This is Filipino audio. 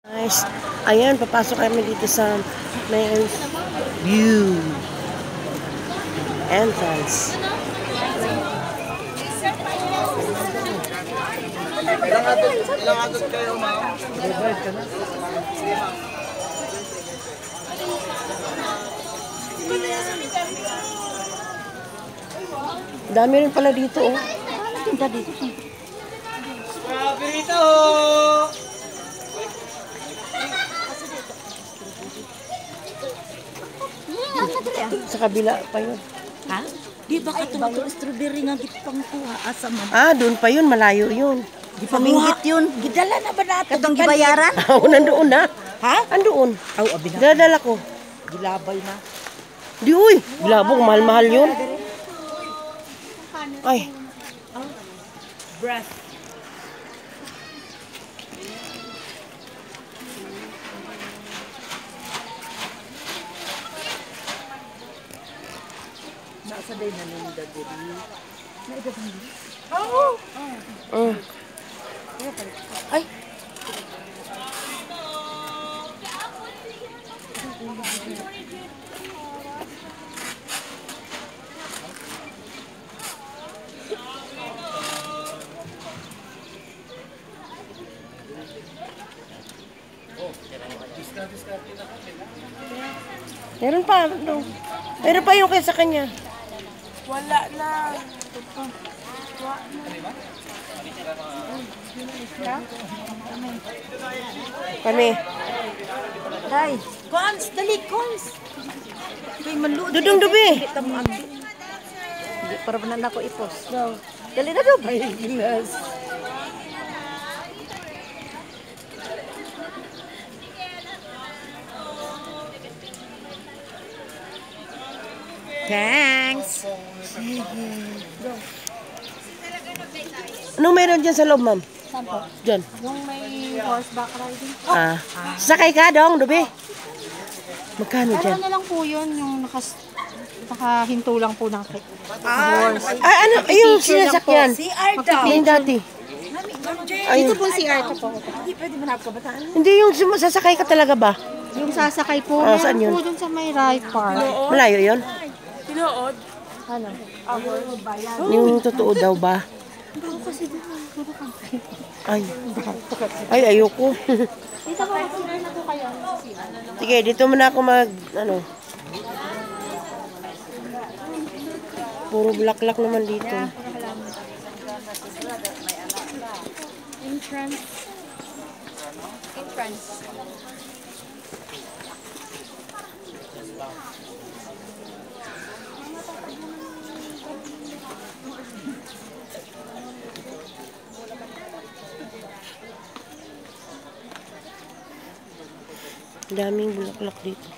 Guys, ayan, papasok kami dito sa main view entrance. Ilang agad kayo, ma'am? Revive ka na? Dami rin pala dito, oh. Tinda dito. Paborito! Sa kabila pa yun. Ha? Di ba katulad strawberry nga gipang kuha asa man? Ah, doon pa yun, malayo yun. Di pa minggit yun. Gidala na ba nato? Katong gibayaran? Oo, nandoon na. Ha? Andoon. Aw, abi na. Dadala ko. Gilabay na. Di, uy. Bilabong, mahal-mahal yun. Ay. Breath. Nasa day na nung dadiri. Naiba ba hindi? Mm. Ay! Meron pa. No. Meron pa yung kaya sa kanya. Wala na. Kami. Day! Cons! Dali! Cons! Kay manluod. Dudong dubi. Hindi ka mo ambil. Hindi, para ba na ako ipos. No. Dali na daw. Ay, gilas. Thanks! Anong meron dyan sa loob, ma'am? Saan po? Dyan. Yung may horseback riding. Ah. Sakay ka, dong, dubi. Magkano Pero dyan? ano lang po yun, yung nakahinto lang po ng horse. Ah, ano? Yung sinasakyan. Si Arda! Yung dati. Ay, Ito po si Arte po. Hindi pwede manap ka bataan. hindi yung sasakay ka talaga ba? Yung sasakay po, Ah, saan meron yun? po dun sa may right park. Malayo yun? Ano? Yung totoo daw ba? Bako kasi dun. Ay. Ay, ayoko. Dito po, consider na po kayo. Sige, dito muna ako ano. Puro black naman dito. Entrance. Daming bulaklak dito.